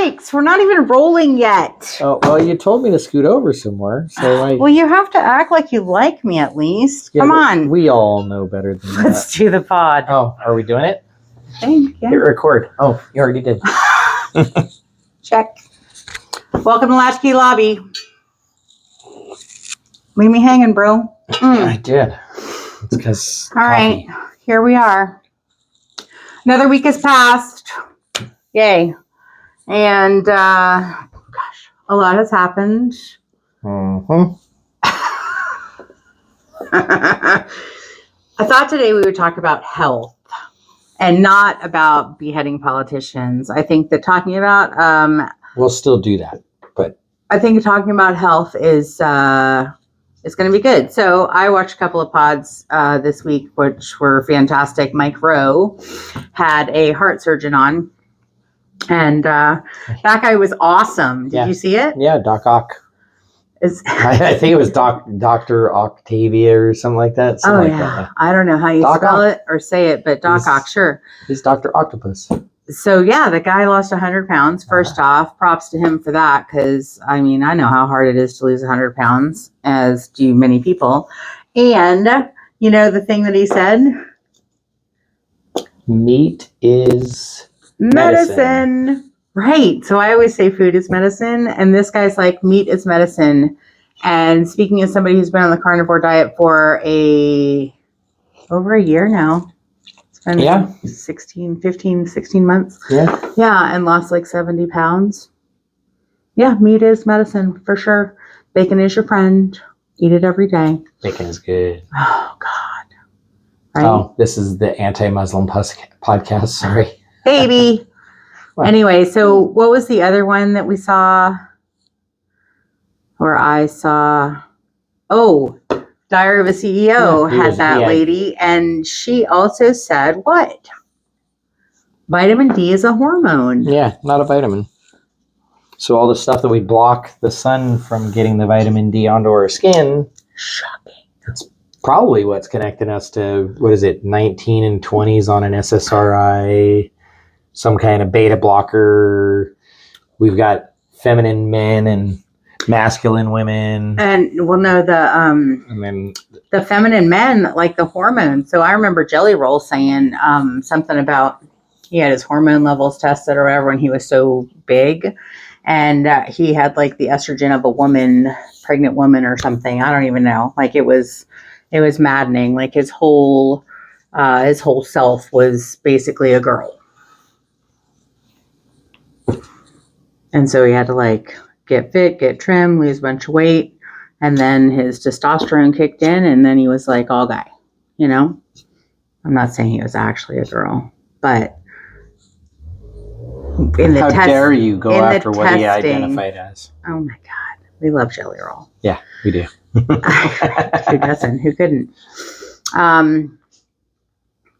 mics. We're not even rolling yet. Oh, well, you told me to scoot over some more. So Well, you have to act like you like me at least. Come on. We all know better than that. Let's do the pod. Oh, are we doing it? Yeah. Hit record. Oh, you already did. Check. Welcome to Latchkey Lobby. Leave me hanging, bro. I did. It's because All right. Here we are. Another week has passed. Yay. And, gosh, a lot has happened. Mm-hmm. I thought today we would talk about health and not about beheading politicians. I think that talking about We'll still do that, but I think talking about health is going to be good. So I watched a couple of pods this week, which were fantastic. Mike Rowe had a heart surgeon on, and that guy was awesome. Did you see it? Yeah, Doc Ock. I think it was Dr. Octavia or something like that. Something like that. I don't know how you spell it or say it, but Doc Ock, sure. He's Dr. Octopus. So, yeah, the guy lost 100 pounds. First off, props to him for that because, I mean, I know how hard it is to lose 100 pounds, as do many people. And, you know, the thing that he said? Meat is medicine. Right. So I always say food is medicine. And this guy's like, meat is medicine. And speaking as somebody who's been on the carnivore diet for over a year now. It's been 16 months. Yeah. Yeah. And lost like 70 pounds. Yeah. Meat is medicine for sure. Bacon is your friend. Eat it every day. Bacon is good. Oh, God. Right? Oh, this is the anti-Muslim podcast. Sorry. Baby. Anyway, so what was the other one that we saw? Or I saw? Oh, Diary of a CEO had that lady. And she also said what? Vitamin D is a hormone. Yeah, not a vitamin. So all the stuff that we block the sun from getting the vitamin D onto our skin. Shocking. It's probably what's connecting us to, 19 and 20s on an SSRI. Some kind of beta blocker. We've got feminine men and masculine women. And the feminine men like the hormones. So I remember Jelly Roll saying something about he had his hormone levels tested or whatever when he was so big, and he had like the estrogen of a woman, pregnant woman or something. I don't even know. Like it was maddening. Like his whole self was basically a girl. And so he had to like get fit, get trim, lose a bunch of weight. And then his testosterone kicked in and then he was like all guy, you know? I'm not saying he was actually a girl, but How dare you go after what he identified as? Oh my God. We love Jelly Roll. Yeah, we do. Who doesn't? Who couldn't?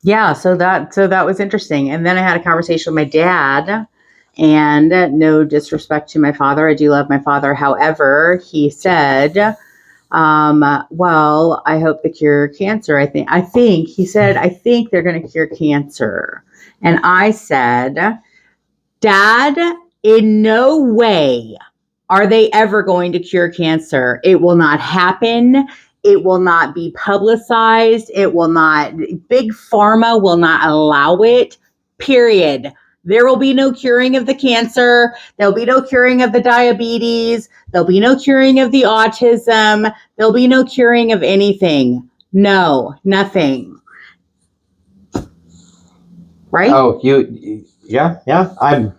Yeah, so that was interesting. And then I had a conversation with my dad. And no disrespect to my father. I do love my father. However, he said, well, I hope they cure cancer. I think he said, I think they're going to cure cancer. And I said, Dad, in no way are they ever going to cure cancer. It will not happen. It will not be publicized. Big Pharma will not allow it, period. There will be no curing of the cancer. There'll be no curing of the diabetes. There'll be no curing of the autism. There'll be no curing of anything. No, nothing. Right? Oh, yeah. I'm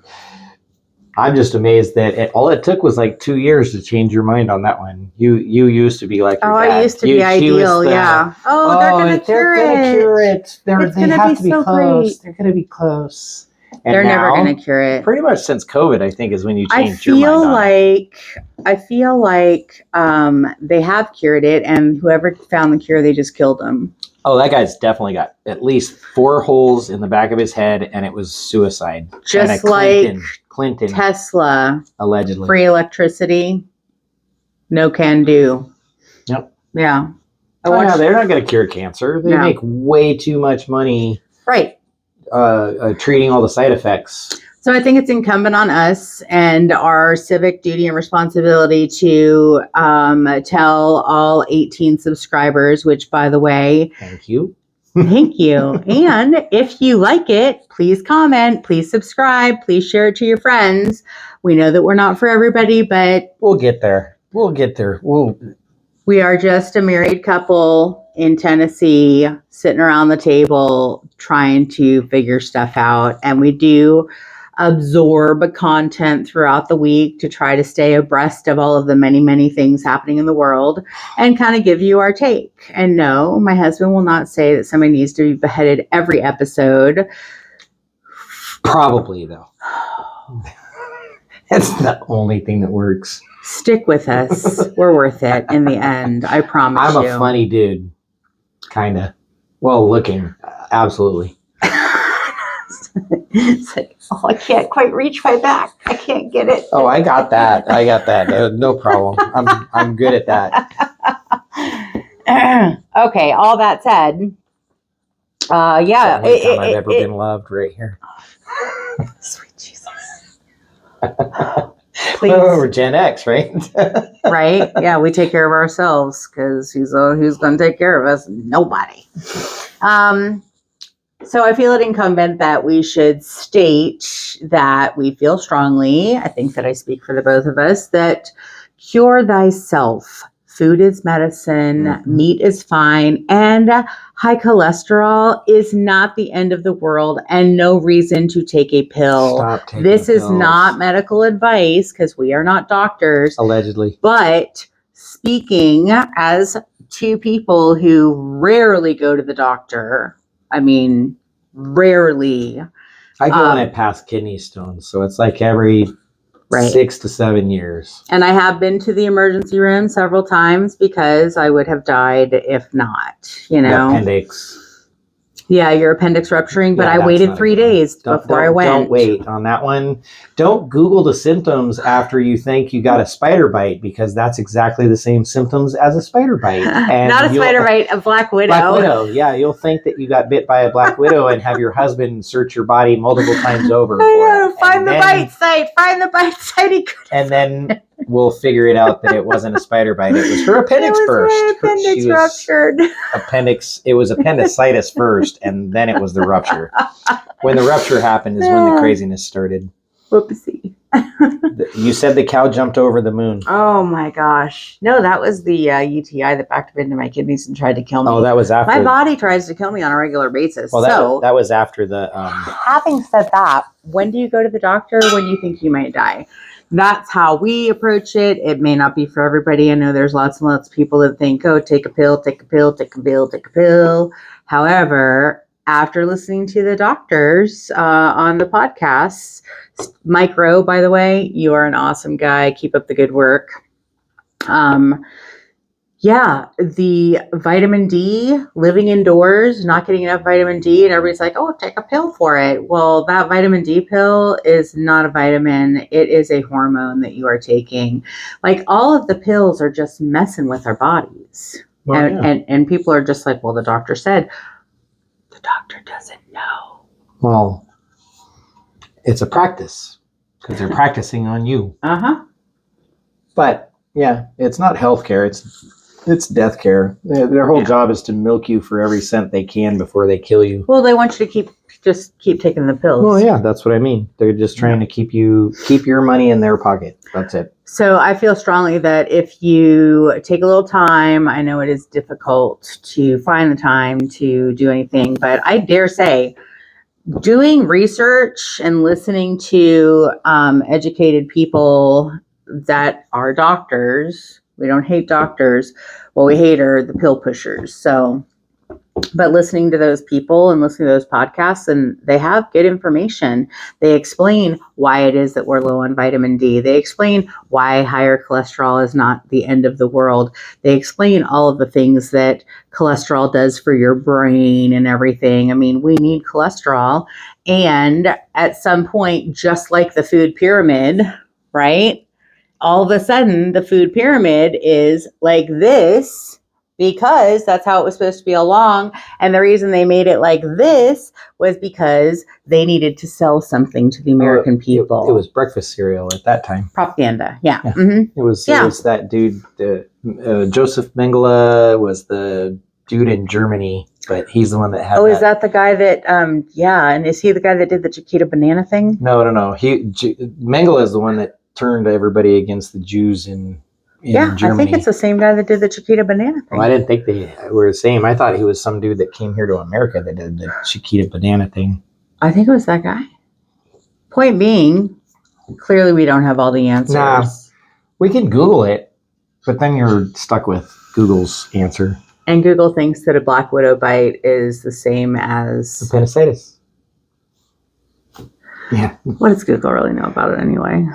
just amazed that all it took was like 2 years to change your mind on that one. You used to be like your dad. I used to be ideal, yeah. They're going to cure it. They have to be close. They're going to be close. And they're never going to cure it. Pretty much since COVID, I think, is when you changed your mind on it. I feel like they have cured it, and whoever found the cure, they just killed them. Oh, that guy's definitely got at least 4 holes in the back of his head, and it was suicide. Just like Clinton, Tesla, allegedly. Free electricity, no can do. Yep. Yeah. They're not going to cure cancer. They make way too much money. Right. Treating all the side effects. So I think it's incumbent on us and our civic duty and responsibility to tell all 18 subscribers, which, by the way, Thank you. thank you. And if you like it, please comment, please subscribe, please share it to your friends. We know that we're not for everybody, but We'll get there. we are just a married couple in Tennessee sitting around the table trying to figure stuff out. And we do absorb content throughout the week to try to stay abreast of all of the many, many things happening in the world and kind of give you our take. And no, my husband will not say that somebody needs to be beheaded every episode. Probably, though. That's the only thing that works. Stick with us. We're worth it in the end. I promise I'm you. a funny dude. Kind of. Well, looking. Absolutely. It's like, oh, I can't quite reach my back. I can't get it. Oh, I got that. No problem. I'm good at that. Okay, all that said, yeah. It's the only time I've ever been loved right here. Sweet Jesus. Please. Oh, we're Gen X, right? Right? Yeah, we take care of ourselves because who's going to take care of us? Nobody. So I feel it incumbent that we should state that we feel strongly, I think that I speak for the both of us, that cure thyself. Food is medicine, meat is fine, and high cholesterol is not the end of the world and no reason to take a pill. Stop taking This is pills. not medical advice because we are not doctors. Allegedly. But speaking as two people who rarely go to the doctor, I mean, rarely. I go when I pass kidney stones, so it's like every 6 to 7 years. And I have been to the emergency room several times because I would have died if not, you know. Appendix. Yeah, your appendix rupturing, but Yeah, I that's waited not 3 good. days before I went. Don't wait on that one. Don't Google the symptoms after you think you got a spider bite because that's exactly the same symptoms as a spider bite. And Not a spider bite, a black widow. Black widow, yeah. You'll think that you got bit by a black widow and have your husband search your body multiple times over. I know, Find the bite site. And then we'll figure it out that it wasn't a spider bite. It was her appendix burst. My appendix ruptured. It was appendicitis first, and then it was the rupture. When the rupture happened is when the craziness started. Whoopsie. You said the cow jumped over the moon. Oh my gosh. No, that was the UTI that backed up into my kidneys and tried to kill me. Oh, that was after. My body tries to kill me on a regular basis. Well, that was after the. Having said that, when do you go to the doctor when you think you might die? That's how we approach it. It may not be for everybody. I know there's lots and lots of people that think, oh, take a pill, take a pill, take a pill, take a pill. However, after listening to the doctors on the podcasts, Mike Rowe, by the way, you are an awesome guy. Keep up the good work. Yeah, the vitamin D, living indoors, not getting enough vitamin D, and everybody's like, oh, take a pill for it. Well, that vitamin D pill is not a vitamin. It is a hormone that you are taking. Like, all of the pills are just messing with our bodies. Well, and people are just like, well, the doctor said. The doctor doesn't know. Well, it's a practice because they're practicing on you. Uh-huh. But, yeah, it's not healthcare. It's death care. Their whole job is to milk you for every cent they can before they kill you. Well, they want you to keep taking the pills. Well, yeah, that's what I mean. They're just trying to keep your money in their pocket. That's it. So I feel strongly that if you take a little time, I know it is difficult to find the time to do anything, but I dare say doing research and listening to educated people that are doctors. We don't hate doctors. What we hate are the pill pushers. So, but listening to those people and listening to those podcasts, and they have good information. They explain why it is that we're low on vitamin D. They explain why higher cholesterol is not the end of the world. They explain all of the things that cholesterol does for your brain and everything. I mean, we need cholesterol. And at some point, just like the food pyramid, right? All of a sudden, the food pyramid is like this, because that's how it was supposed to be along. And the reason they made it like this was because they needed to sell something to the American people. It was breakfast cereal at that time. Propaganda. Yeah. Yeah. Mm-hmm. It was that dude, Joseph Mengele was the dude in Germany, but he's the one that had is that the guy that, and is he the guy that did the Chiquita banana thing? No. Mengele is the one that turned everybody against the Jews in Germany. I think it's the same guy that did the Chiquita banana thing. Well, I didn't think they were the same. I thought he was some dude that came here to America that did the Chiquita banana thing. I think it was that guy. Point being, clearly we don't have all the answers. Nah, we can Google it, but then you're stuck with Google's answer. And Google thinks that a black widow bite is the same as appendicitis. Yeah. What does Google really know about it anyway?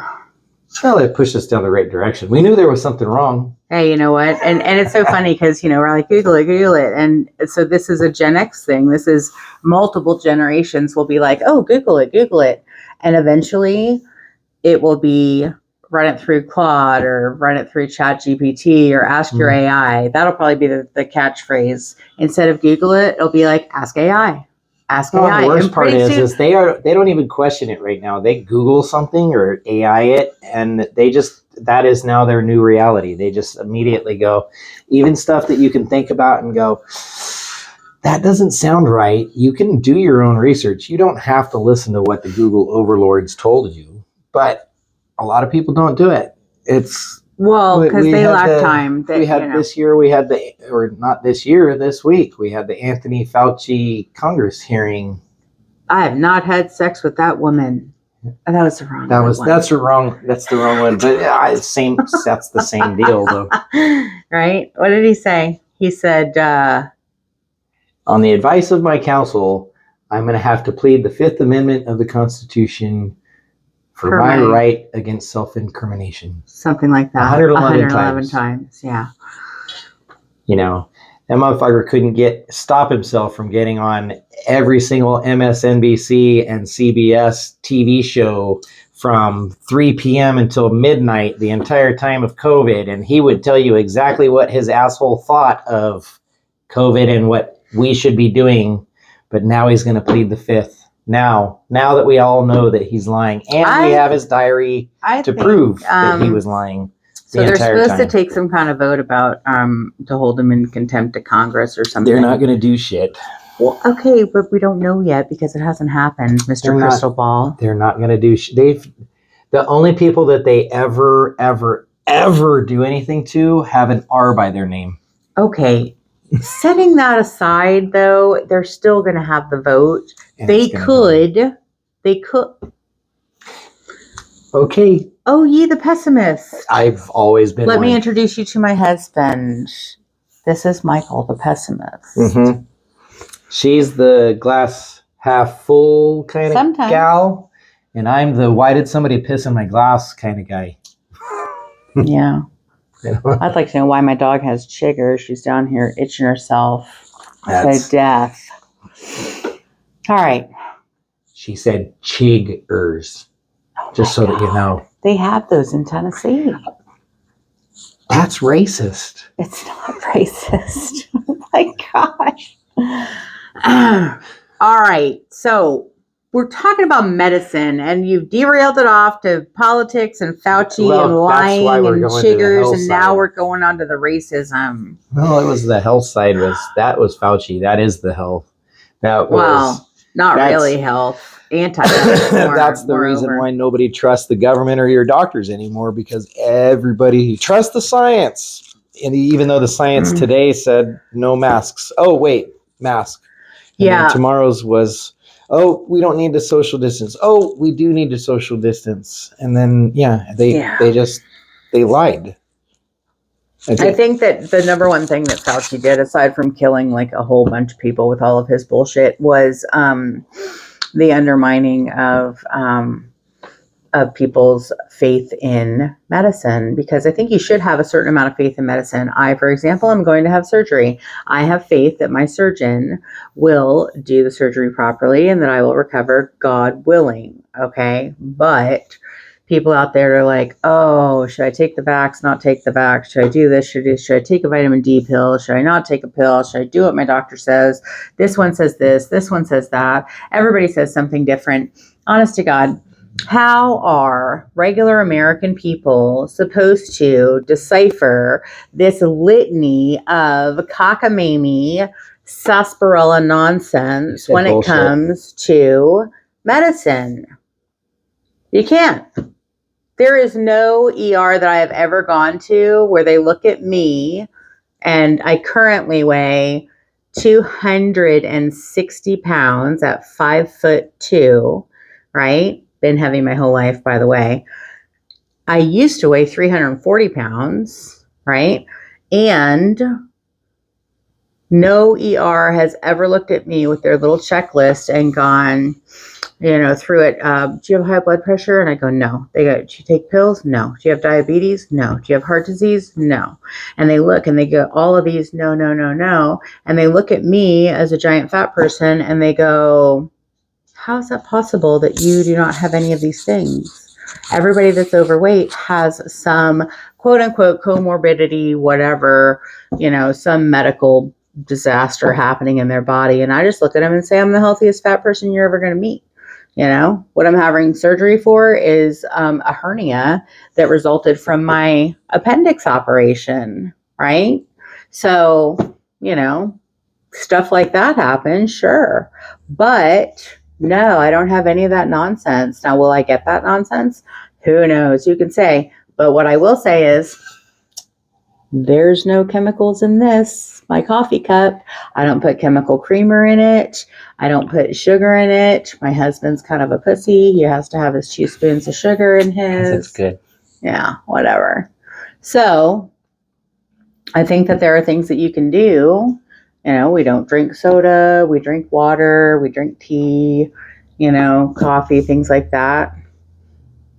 Well, it pushed us down the right direction. We knew there was something wrong. Hey, you know what? And it's so funny because, we're like, Google it. And so this is a Gen X thing. This is multiple generations will be like, oh, Google it. And eventually it will be run it through Claude or run it through ChatGPT or ask your AI. That'll probably be the catchphrase. Instead of Google it, it'll be like, ask AI. Ask AI. The worst part is they don't even question it right now. They Google something or AI it, and that is now their new reality. They just immediately go, even stuff that you can think about and go, that doesn't sound right. You can do your own research. You don't have to listen to what the Google overlords told you, but a lot of people don't do it. It's because they lack time. This week, we had the Anthony Fauci Congress hearing. I have not had sex with that woman. That was the wrong one. That's the wrong one. But that's the same deal though. Right? What did he say? He said, on the advice of my counsel, I'm going to have to plead the Fifth Amendment of the Constitution for my right against self-incrimination. Something like that. 111 times. Yeah. That motherfucker couldn't stop himself from getting on every single MSNBC and CBS TV show from 3 p.m. until midnight the entire time of COVID. And he would tell you exactly what his asshole thought of COVID and what we should be doing. But now he's going to plead the Fifth. Now that we all know that he's lying, and we have his diary to prove that he was lying. So they're supposed to take some kind of vote about to hold him in contempt of Congress or something. They're not going to do shit. Well, okay, but we don't know yet because it hasn't happened, Mr. Crystal Ball. They're not going to do shit. The only people that they ever do anything to have an R by their name. Okay. Setting that aside, though, they're still going to have the vote. They could. Okay. Oh, ye the pessimist. I've always been Let me introduce you to my husband. This is Michael, the pessimist. Mm-hmm. She's the glass half full kind of gal, and I'm the why did somebody piss in my glass kind of guy. Yeah. I'd like to know why my dog has chigger. She's down here itching herself to death. All right. She said chiggers. Just so that you know. They have those in Tennessee. That's racist. It's not racist. Oh my gosh. All right. So we're talking about medicine, and you've derailed it off to politics and Fauci and lying and chiggers, and now we're going on to the racism. Well, it was the health side. That was Fauci. That is the health. Not really health. Anti-health. That's the reason why nobody trusts the government or your doctors anymore, because everybody trusts the science. And even though the science today said no masks. Oh, wait, mask. And tomorrow's was, oh, we don't need to social distance. Oh, we do need to social distance. And then, they lied. I think that the number one thing that Fauci did, aside from killing like a whole bunch of people with all of his bullshit, was the undermining of people's faith in medicine, because I think you should have a certain amount of faith in medicine. I, for example, am going to have surgery. I have faith that my surgeon will do the surgery properly and that I will recover, God willing. Okay. But people out there are like, oh, should I take the Vax, not take the Vax? Should I do this? Should I take a vitamin D pill? Should I not take a pill? Should I do what my doctor says? This one says this one says that. Everybody says something different. Honest to God, how are regular American people supposed to decipher this litany of cockamamie, sarsaparilla nonsense when bullshit. it comes to medicine? You can't. There is no ER that I have ever gone to where they look at me, and I currently weigh 260 pounds at 5'2", right? Been heavy my whole life, by the way. I used to weigh 340 pounds, right? And no ER has ever looked at me with their little checklist and gone, through it. Do you have high blood pressure? And I go, no. They go, do you take pills? No. Do you have diabetes? No. Do you have heart disease? No. And they look and they go, all of these, no, no, no, no. And they look at me as a giant fat person and they go, how is that possible that you do not have any of these things? Everybody that's overweight has some quote unquote comorbidity, whatever, some medical disaster happening in their body. And I just look at them and say, I'm the healthiest fat person you're ever going to meet. What I'm having surgery for is a hernia that resulted from my appendix operation, right? So, stuff like that happens, sure. But no, I don't have any of that nonsense. Now, will I get that nonsense? Who knows? You can say. But what I will say is there's no chemicals in this, my coffee cup. I don't put chemical creamer in it. I don't put sugar in it. My husband's kind of a pussy. He has to have his 2 spoons of sugar in his. That's good. Yeah, whatever. So I think that there are things that you can do. We don't drink soda. We drink water. We drink tea, coffee, things like that.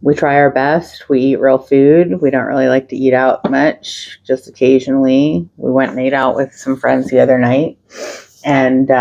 We try our best. We eat real food. We don't really like to eat out much, just occasionally. We went and ate out with some friends the other night. And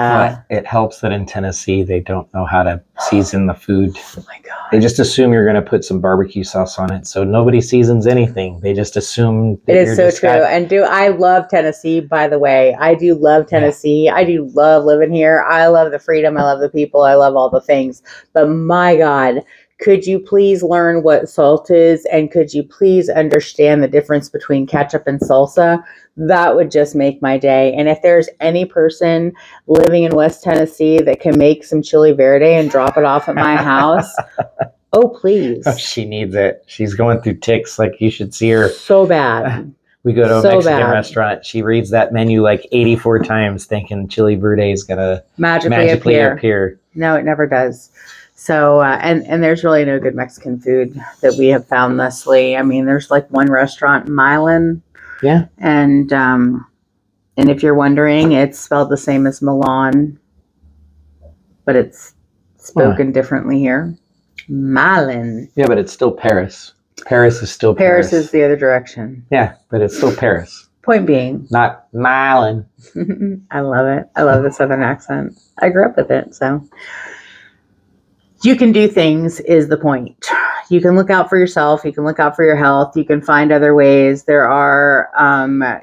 it helps that in Tennessee, they don't know how to season the food. Oh my God. They just assume you're going to put some barbecue sauce on it. So nobody seasons anything. They just assume that it is so true. And I love Tennessee, by the way. I do love Tennessee. Yeah. I do love living here. I love the freedom. I love the people. I love all the things. But my God, could you please learn what salt is? And could you please understand the difference between ketchup and salsa? That would just make my day. And if there's any person living in West Tennessee that can make some chili verde and drop it off at my house, oh, please. She needs it. She's going through tics. Like, you should see her. So bad. We go to a Mexican restaurant. She reads that menu like 84 times thinking chili verde is going to magically appear. No, it never does. So, and there's really no good Mexican food that we have found, Leslie. I mean, there's like one restaurant in Milan. Yeah. And if you're wondering, it's spelled the same as Milan, but it's spoken differently here. Milan. Yeah, but it's still Paris. Paris is still Paris. Paris is the other direction. Yeah, but it's still Paris. Point being. Not Milan. I love it. I love the Southern accent. I grew up with it, so. You can do things is the point. You can look out for yourself. You can look out for your health. You can find other ways. There are,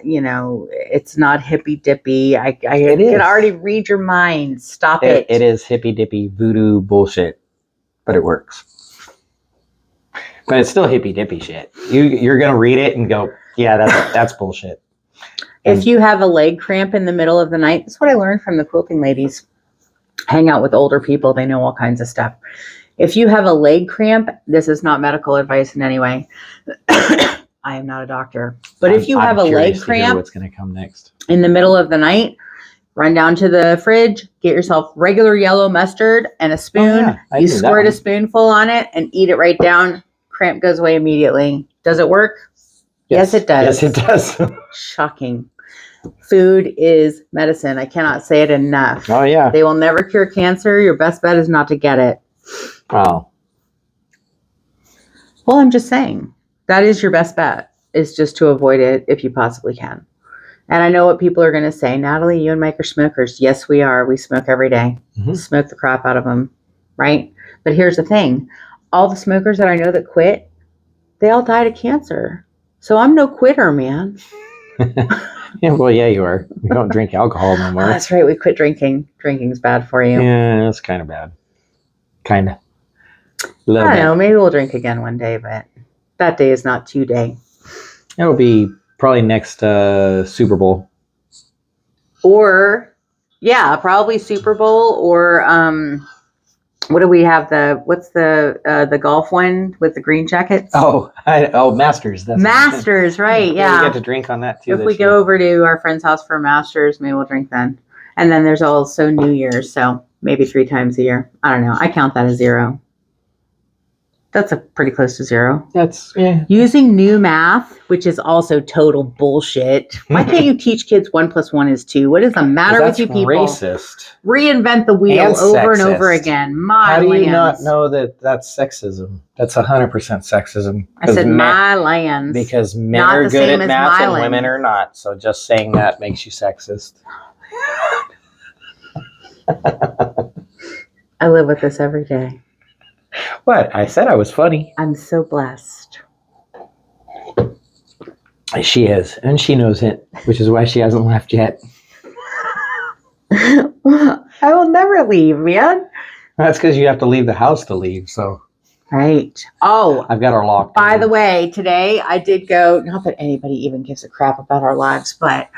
it's not hippy dippy. I can already read your mind. Stop it. It is hippy dippy voodoo bullshit, but it works. But it's still hippy dippy shit. You're going to read it and go, yeah, that's bullshit. If you have a leg cramp in the middle of the night, that's what I learned from the quilting ladies. Hang out with older people. They know all kinds of stuff. If you have a leg cramp, this is not medical advice in any way. I am not a doctor. But if you have a leg cramp, what's going to come next in the middle of the night, run down to the fridge, get yourself regular yellow mustard and a spoon. You squirt a spoonful on it and eat it right down. Cramp goes away immediately. Does it work? Yes, it does. Yes, it does. Shocking. Food is medicine. I cannot say it enough. Oh, yeah. They will never cure cancer. Your best bet is not to get it. Wow. Well, I'm just saying. That is your best bet, is just to avoid it if you possibly can. And I know what people are going to say. Natalie, you and Mike are smokers. Yes, we are. We smoke every day. Mm-hmm. Smoke the crap out of them, right? But here's the thing. All the smokers that I know that quit They all died of cancer. So I'm no quitter, man. Yeah, well, yeah, you are. We don't drink alcohol no Oh, more. that's right. We quit drinking. Drinking's bad for you. Yeah, that's kind of bad. Kind of. I don't know. Maybe we'll drink again one day, but that day is not today. It'll be probably next Super Bowl. Or, yeah, probably Super Bowl or what do we have? What's the golf one with the green jackets? Masters. That's Masters, right? Yeah. We get to drink on that too. If we go over to our friend's house for Masters, maybe we'll drink then. And then there's also New Year's, so maybe 3 times a year. I don't know. I count that as 0. That's pretty close to 0. That's Using new math, which is also total bullshit. Why can't you teach kids 1 + 1 is 2? What is the matter with you people? Racist. Reinvent the wheel And over and sexist. over again. How do you lands. not know that that's sexism? That's 100% sexism. I said my lands. Because men Not are the good same at as math and myland. women are not. So just saying that makes you sexist. I live with this every day. What? I said I was funny. I'm so blessed. She is, and she knows it, which is why she hasn't left yet. I will never leave, man. That's because you have to leave the house to leave. So Right. Oh, I've got her locked. by the way, today I did go, not that anybody even gives a crap about our lives, but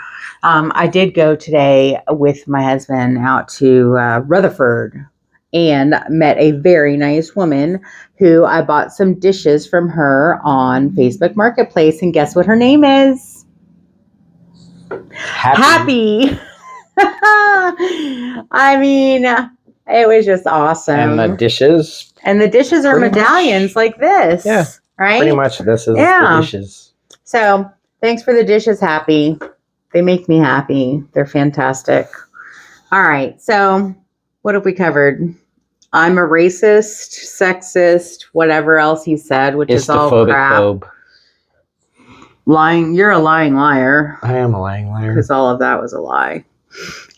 I did go today with my husband out to Rutherford and met a very nice woman who I bought some dishes from her on Facebook Marketplace. And guess what her name is? Happy. I mean, it was just awesome. And the dishes. And the dishes are medallions like this. Yeah. Right? Pretty much this is the dishes. So thanks for the dishes, Happy. They make me happy. They're fantastic. All right. So what have we covered? I'm a racist, sexist, whatever else he said, which is all crap. Phobe. Lying. You're a lying liar. I am a lying liar. Because all of that was a lie.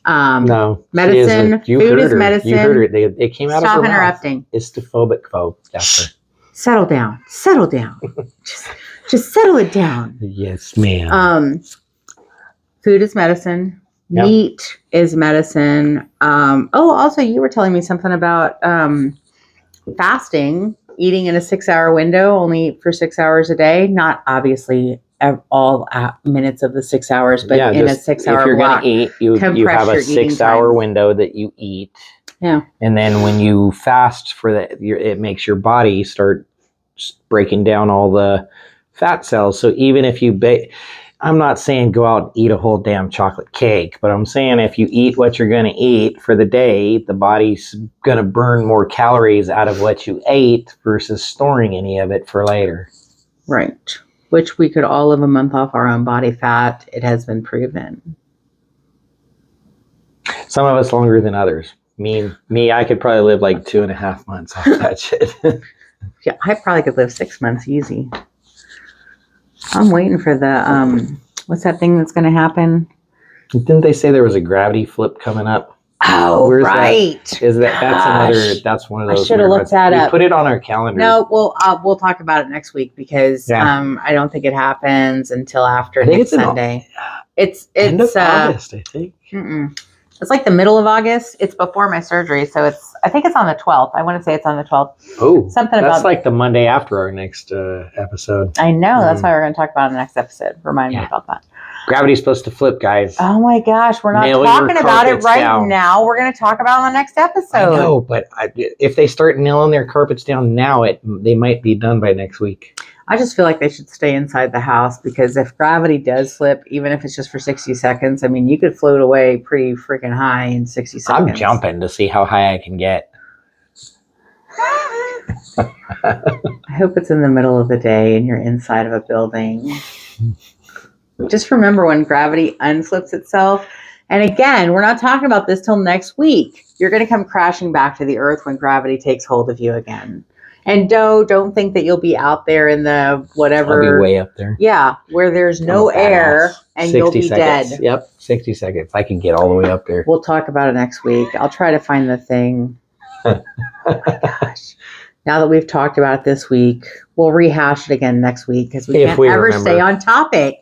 No. Medicine. Food is medicine. You heard her. They came out Stop of her interrupting. Mouth. Histophobic phobe. That's her. Settle down. Settle down. just settle it down. Yes, ma'am. Food is medicine. Yep. Meat is medicine. Also, you were telling me something about fasting, eating in a 6-hour window, only eat for 6 hours a day. Not obviously all minutes of the 6 hours, but in a 6-hour if you're block. going to eat, you have a 6-hour window that you eat. Yeah. And then when you fast for that, it makes your body start breaking down all the fat cells. So even if you I'm not saying go out and eat a whole damn chocolate cake, but I'm saying if you eat what you're going to eat for the day, the body's going to burn more calories out of what you ate versus storing any of it for later. Right. Which we could all live a month off our own body fat. It has been proven. Some of us longer than others. Me, I could probably live like 2.5 months off that shit. Yeah, I probably could live 6 months easy. I'm waiting for the what's that thing that's going to happen? Didn't they say there was a gravity flip coming up? Oh, where's right. That's one of those. I should have looked that up. Put it on our calendar. No, we'll talk about it next week because I don't think it happens until after next Sunday. It's end of August, I think. It's like the middle of August. It's before my surgery, so I think it's on the 12th. I want to say it's on the 12th. Oh, something that's about like the Monday after our next episode. I know. That's why we're going to talk about it in the next episode. Remind me about that. Gravity's supposed to flip, guys. Oh my gosh, we're not talking about it right now. We're going to talk about it on the next episode. I know, but if they start nailing their carpets down now, they might be done by next week. I just feel like they should stay inside the house because if gravity does slip, even if it's just for 60 seconds, I mean, you could float away pretty freaking high in 60 seconds. I'm jumping to see how high I can get. I hope it's in the middle of the day and you're inside of a building. Just remember when gravity unflips itself. And again, we're not talking about this till next week. You're going to come crashing back to the earth when gravity takes hold of you again. And don't think that you'll be out there in the whatever. I'll be way up there. Yeah, where there's no air and you'll be seconds. dead. Yep, 60 seconds. I can get all the way up there. We'll talk about it next week. I'll try to find the thing. Oh my gosh. now that we've talked about it this week, we'll rehash it again next week because we If can't we ever remember. stay on topic.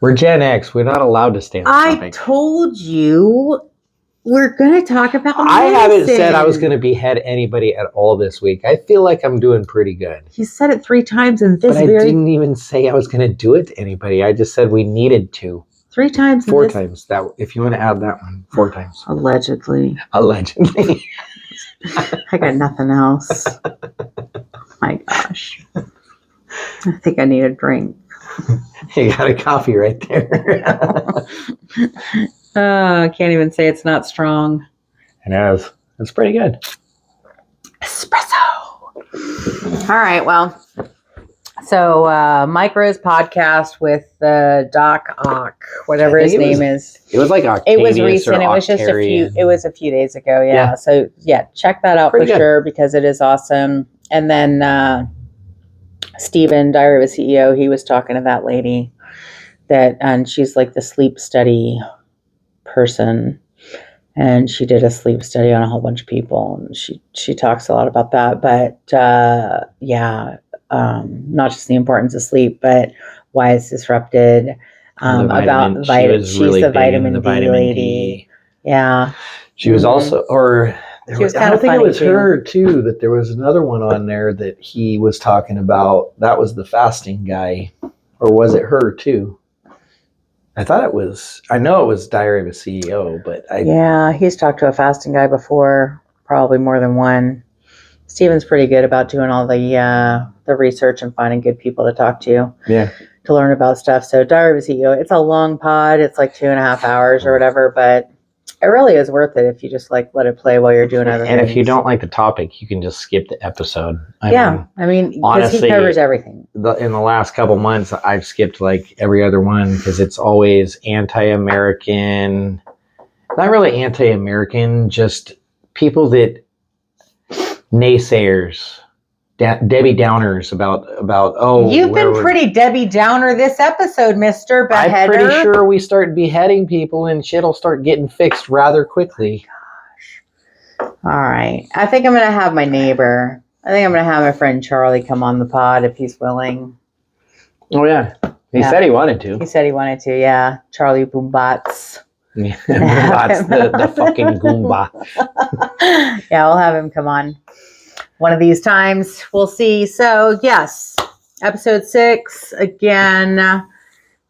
We're Gen X. We're not allowed to stay on I topic. told you we're going to talk about I haven't said I was medicine. going to behead anybody at all this week. I feel like I'm doing pretty good. You said it 3 times in this But I very didn't even say I was going to do it to anybody. I just said we needed to. 3 times. 4 in this, times. That if you want to add that one, 4 times. Allegedly. Allegedly. I got nothing else. My gosh. I think I need a drink. You got a coffee right there. I can't even say it's not strong. It is. It's pretty good. Espresso. All right. Well, so Mike Rose podcast with Doc Ock, whatever I his think it name was is. It was like Octavius. It was recent. It was just a few. It was a few days ago. Yeah. Yeah. So yeah, check that out Pretty for good. sure because it is awesome. And then Stephen, Diary of a CEO, he was talking to that lady and she's like the sleep study person, and she did a sleep study on a whole bunch of people, and she talks a lot about that. But not just the importance of sleep, but why it's disrupted. About vitamin. She's the vitamin D lady. Yeah. She was Mhm. also, or She was I kinda don't think it funny, was too. her too. That there was another one on there that he was talking about. That was the fasting guy, or was it her too? I thought it was. I know it was Diary of a CEO, but Yeah, he's talked to a fasting guy before, probably more than one. Steven's pretty good about doing all the research and finding good people to talk to learn about stuff. So Diary of a CEO, it's a long pod. It's like 2.5 hours or whatever, but it really is worth it if you just like let it play while you're doing other And things. if you don't like the topic, you can just skip the episode. I mean, because he honestly, covers everything. in the last couple months, I've skipped like every other one because it's always anti-American. Not really anti-American, just people that naysayers, Debbie Downers about You've been pretty Debbie Downer this episode, Mr. Beheader. I'm pretty sure we start beheading people and shit'll start getting fixed rather quickly. All right. I think I'm going to have my neighbor. I think I'm going to have my friend Charlie come on the pod if he's willing. Oh yeah, he Yeah. said he wanted to. He said he wanted to, yeah. Charlie Boombots. Yeah, that's the fucking Goomba. Yeah, we'll have him come on one of these times. We'll see. So, yes, episode 6, again,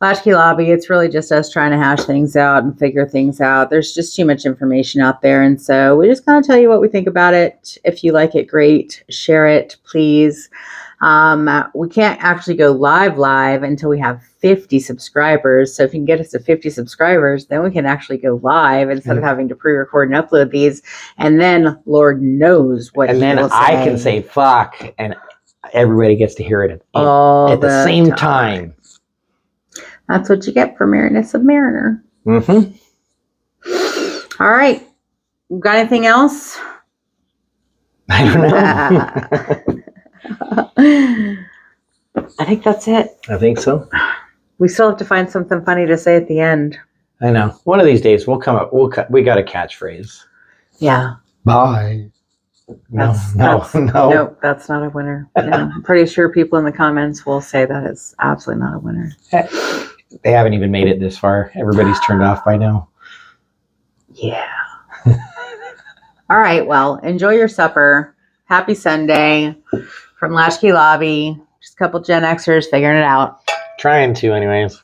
Latchkey Lobby. It's really just us trying to hash things out and figure things out. There's just too much information out there. And so we just kind of tell you what we think about it. If you like it, great. Share it, please. We can't actually go live until we have 50 subscribers. So if you can get us to 50 subscribers, then we can actually go live instead of having to pre-record and upload these. And then Lord knows what And he then will say. I can say fuck, and everybody gets to hear it at the same time. That's what you get for Marinus of Mariner. Mm-hmm. All right. Got anything else? I don't know. I think that's it. I think so. We still have to find something funny to say at the end. I know. One of these days we'll come up. We got a catchphrase. Yeah. Bye. No. Nope, that's not a winner. No, I'm pretty sure people in the comments will say that is absolutely not a winner. They haven't even made it this far. Everybody's turned off by now. Yeah. All right. Well, enjoy your supper. Happy Sunday from Latchkey Lobby. Just a couple Gen Xers figuring it out. Trying to, anyways.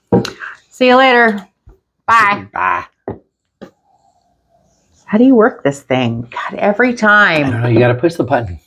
See you later. Bye. Bye. How do you work this thing? God, every I time. don't know. You got to push the button.